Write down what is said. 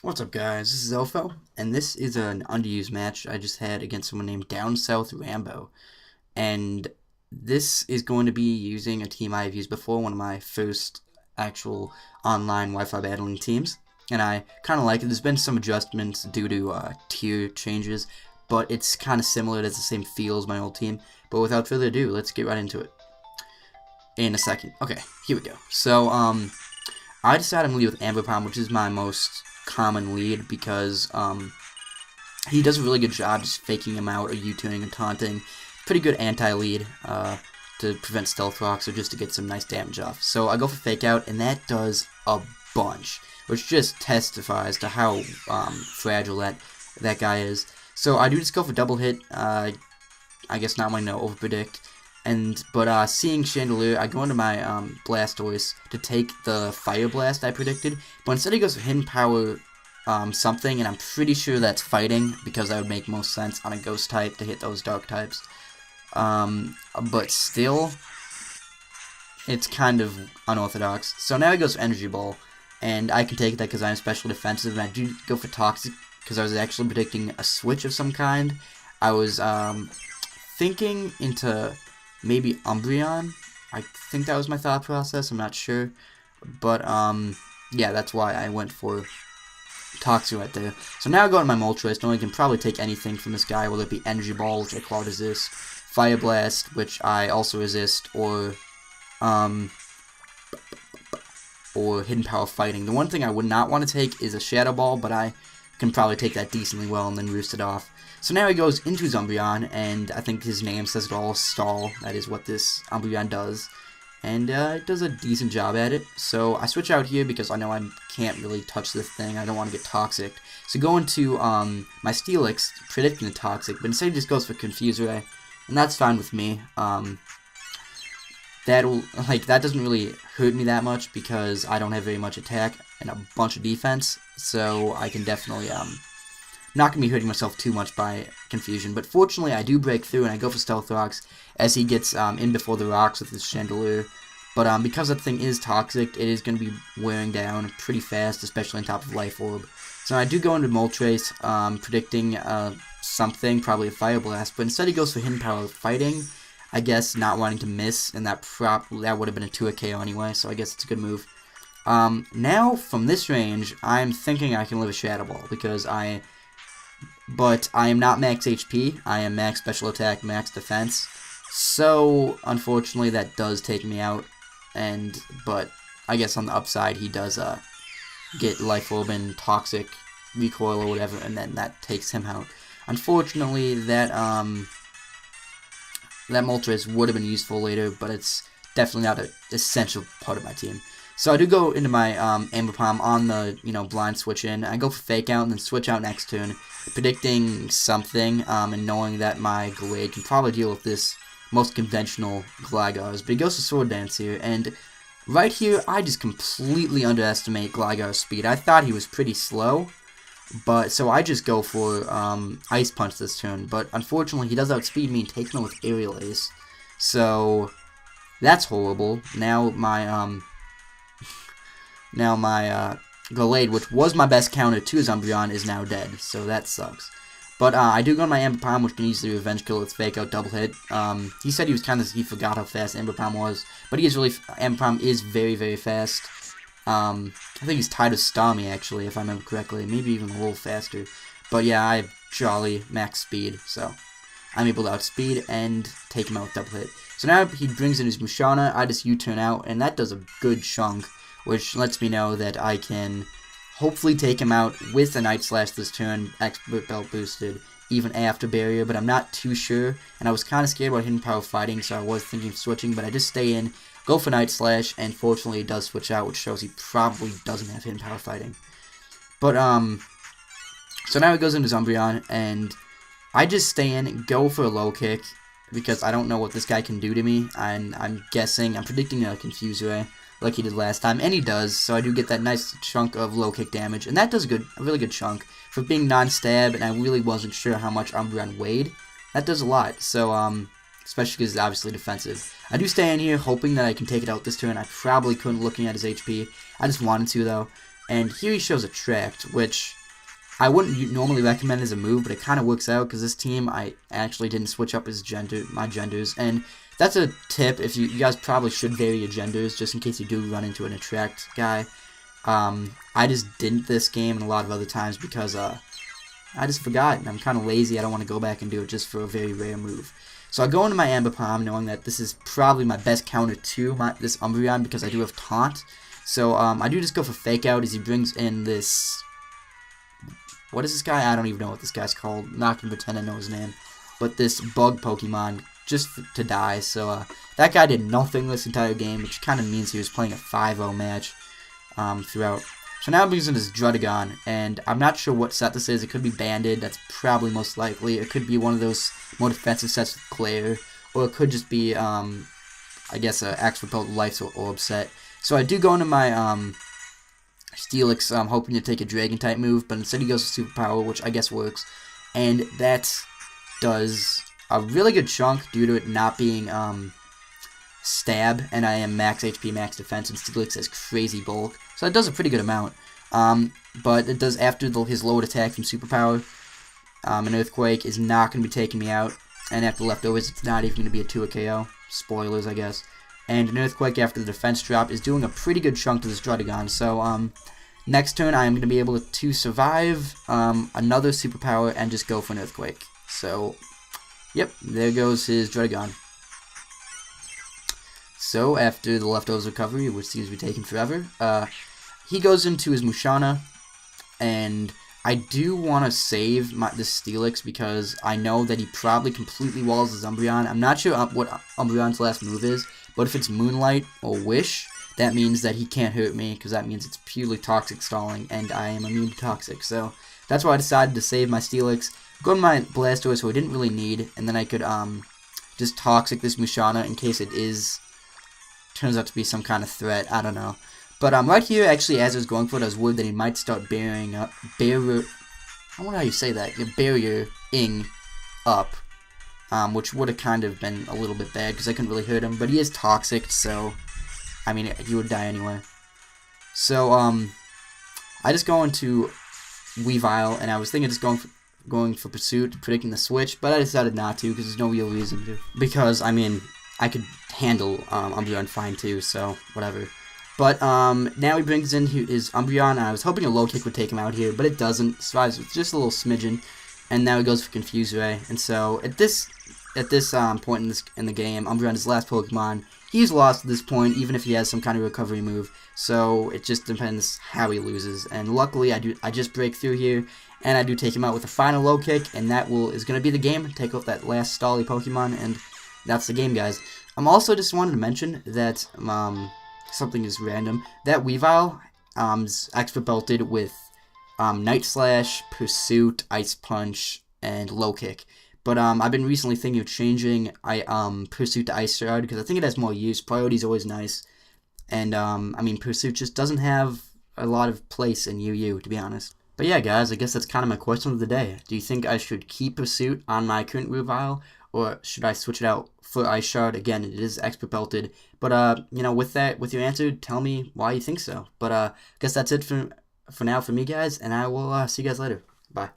What's up, guys? This is Elfo, and this is an underused match I just had against someone named DownSouthRambo. And this is going to be using a team I've used before, one of my first actual online Wi-Fi battling teams. And I kind of like it. There's been some adjustments due to tier changes, but it's kind of similar. It has the same feel as my old team. But without further ado, let's get right into it in a second. Okay, here we go. So, I decided I'm going to lead with Amber, which is my most common lead because he does a really good job just faking him out or U-turning and taunting. Pretty good anti-lead to prevent stealth rocks or just to get some nice damage off. So I go for fake out, and that does a bunch, which just testifies to how fragile that guy is. So I do just go for double hit. I guess not wanting to overpredict. But seeing Chandelier, I go into my Blastoise to take the Fire Blast I predicted, but instead he goes for Hidden Power something, and I'm pretty sure that's Fighting, because that would make most sense on a Ghost type to hit those Dark types. But still, it's kind of unorthodox. So now he goes for Energy Ball, and I can take that because I'm special defensive, and I do go for Toxic, because I was actually predicting a switch of some kind. I was thinking into maybe Umbreon. I think that was my thought process. I'm not sure. But, yeah, that's why I went for Toxic right there. So now I go to my Moltres, knowing I can probably take anything from this guy, whether it be Energy Ball, which I Claw resist, Fire Blast, which I also resist, or Hidden Power Fighting. The one thing I would not want to take is a Shadow Ball, but I can probably take that decently well and then roost it off. So now he goes into his Umbreon, and I think his name says it all, Stall. That is what this Umbreon does. And it does a decent job at it. So I switch out here because I know I can't really touch this thing. I don't want to get Toxic. So go into my Steelix, predicting the Toxic, but instead he just goes for Confuse Ray. And that's fine with me. That doesn't really hurt me that much because I don't have very much attack and a bunch of defense. So I can definitely not going to be hurting myself too much by Confusion, but fortunately I do break through and I go for Stealth Rocks as he gets in before the rocks with his Chandelier. But because that thing is toxic, it is going to be wearing down pretty fast, especially on top of Life Orb. So I do go into Moltres, predicting something, probably a Fire Blast, but instead he goes for Hidden Power Fighting, I guess not wanting to miss, and that would have been a 2 KO anyway, so I guess it's a good move. Now, from this range, I'm thinking I can live a Shadow Ball, because but I am not max HP, I am max special attack, max defense, so unfortunately that does take me out, but I guess on the upside he does get Life Orb and Toxic Recoil or whatever, and then that takes him out. Unfortunately, that Moltres would have been useful later, but it's definitely not an essential part of my team. So I do go into my Amber Palm on the blind switch in. I go for fake out and then switch out next turn, predicting something and knowing that my Glade can probably deal with this most conventional Gligar's. But he goes to Sword Dance here, and right here I just completely underestimate Gligar's speed. I thought he was pretty slow, but so I just go for Ice Punch this turn. But unfortunately he does outspeed me and takes me with Aerial Ace. So that's horrible. Now my Glade, which was my best counter to his Umbreon, is now dead, so that sucks. But I do go on my Amber Palm, which can easily revenge kill its fake out double hit. He said he forgot how fast Amber Palm was, but Amber Palm is very, very fast. I think he's tied with Starmie, actually, if I remember correctly, maybe even a little faster. But yeah, I have jolly max speed, so I'm able to outspeed and take him out with double hit. So now he brings in his Musharna, I just U-turn out, and that does a good chunk, which lets me know that I can hopefully take him out with a Night Slash this turn, Expert Belt boosted, even after Barrier, but I'm not too sure, and I was kind of scared about Hidden Power Fighting, so I was thinking of switching, but I just stay in, go for Night Slash, and fortunately it does switch out, which shows he probably doesn't have Hidden Power Fighting. But, so now he goes into Umbreon, and I just stay in, go for a low kick, because I don't know what this guy can do to me, and I'm predicting a Confuse Ray, like he did last time, and he does, so I do get that nice chunk of low kick damage, and that does a really good chunk. For being non-stab, and I really wasn't sure how much Umbreon weighed, that does a lot, so, especially because it's obviously defensive. I do stay in here, hoping that I can take it out this turn. I probably couldn't looking at his HP. I just wanted to, though. And here he shows Attract, which I wouldn't normally recommend as a move, but it kind of works out because this team, I actually didn't switch up my genders. And that's a tip. If you guys probably should vary your genders just in case you do run into an Attract guy. I just didn't this game and a lot of other times because I just forgot, and I'm kind of lazy. I don't want to go back and do it just for a very rare move. So I go into my Amber Palm knowing that this is probably my best counter to this Umbreon because I do have Taunt. So I do just go for Fake Out as he brings in this... What is this guy? I don't even know what this guy's called. I'm not going to pretend I know his name. But this bug Pokemon just to die. So that guy did nothing this entire game, which kind of means he was playing a 5-0 match throughout. So now I'm using this Druddigon, and I'm not sure what set this is. It could be Banded, that's probably most likely. It could be one of those more defensive sets with Claire, or it could just be, I guess, an Axe-Repelled Life Orb set. So I do go into my Steelix, hoping to take a Dragon-type move, but instead he goes to Superpower, which I guess works. And that does a really good chunk due to it not being Stab, and I am max HP, max defense, and Steelix has crazy bulk. So it does a pretty good amount. But it does after his lowered attack from Superpower. An Earthquake is not going to be taking me out. And after leftovers, it's not even going to be a 2 KO. Spoilers, I guess. And an Earthquake after the defense drop is doing a pretty good chunk to this Druddigon. So next turn, I am going to be able to survive another Superpower and just go for an Earthquake. So, yep, there goes his Druddigon. So, after the leftovers recovery, which seems to be taking forever, he goes into his Mushana, and I do want to save this Steelix because I know that he probably completely walls his Umbreon. I'm not sure what Umbreon's last move is, but if it's Moonlight or Wish, that means that he can't hurt me because that means it's purely Toxic stalling, and I am immune to Toxic. So, that's why I decided to save my Steelix, go to my Blastoise, who I didn't really need, and then I could just Toxic this Mushana in case it turns out to be some kind of threat. I don't know. But right here, actually, as I was going for it, I was worried that he might start burying up, I don't know how you say that, burying up, which would have kind of been a little bit bad because I couldn't really hurt him. But he is Toxic, so I mean, he would die anyway. So I just go into Weavile, and I was thinking just going for Pursuit, predicting the switch, but I decided not to because there's no real reason to. Because I mean, I could handle Umbreon fine too, so whatever. But now he brings in his Umbreon, and I was hoping a low kick would take him out here, but it doesn't. Survives with just a little smidgen, and now he goes for Confuse Ray. And so at this point in the game, Umbreon is the last Pokemon. He's lost at this point, even if he has some kind of recovery move. So it just depends how he loses. And luckily, I just break through here, and I do take him out with a final low kick, and that is going to be the game. Take out that last Stally Pokemon, and that's the game, guys. I'm also just wanted to mention that something is random. That Weavile is expert belted with Night Slash, Pursuit, Ice Punch, and Low Kick. But I've been recently thinking of changing Pursuit to Ice Shard because I think it has more use. Priority is always nice, and I mean Pursuit just doesn't have a lot of place in UU, to be honest. But yeah, guys, I guess that's kind of my question of the day. Do you think I should keep Pursuit on my current Weavile, or should I switch it out for Ice Shard? Again, it is expert belted. But you know, with your answer, tell me why you think so. But I guess that's it for now for me, guys, and I will see you guys later. Bye.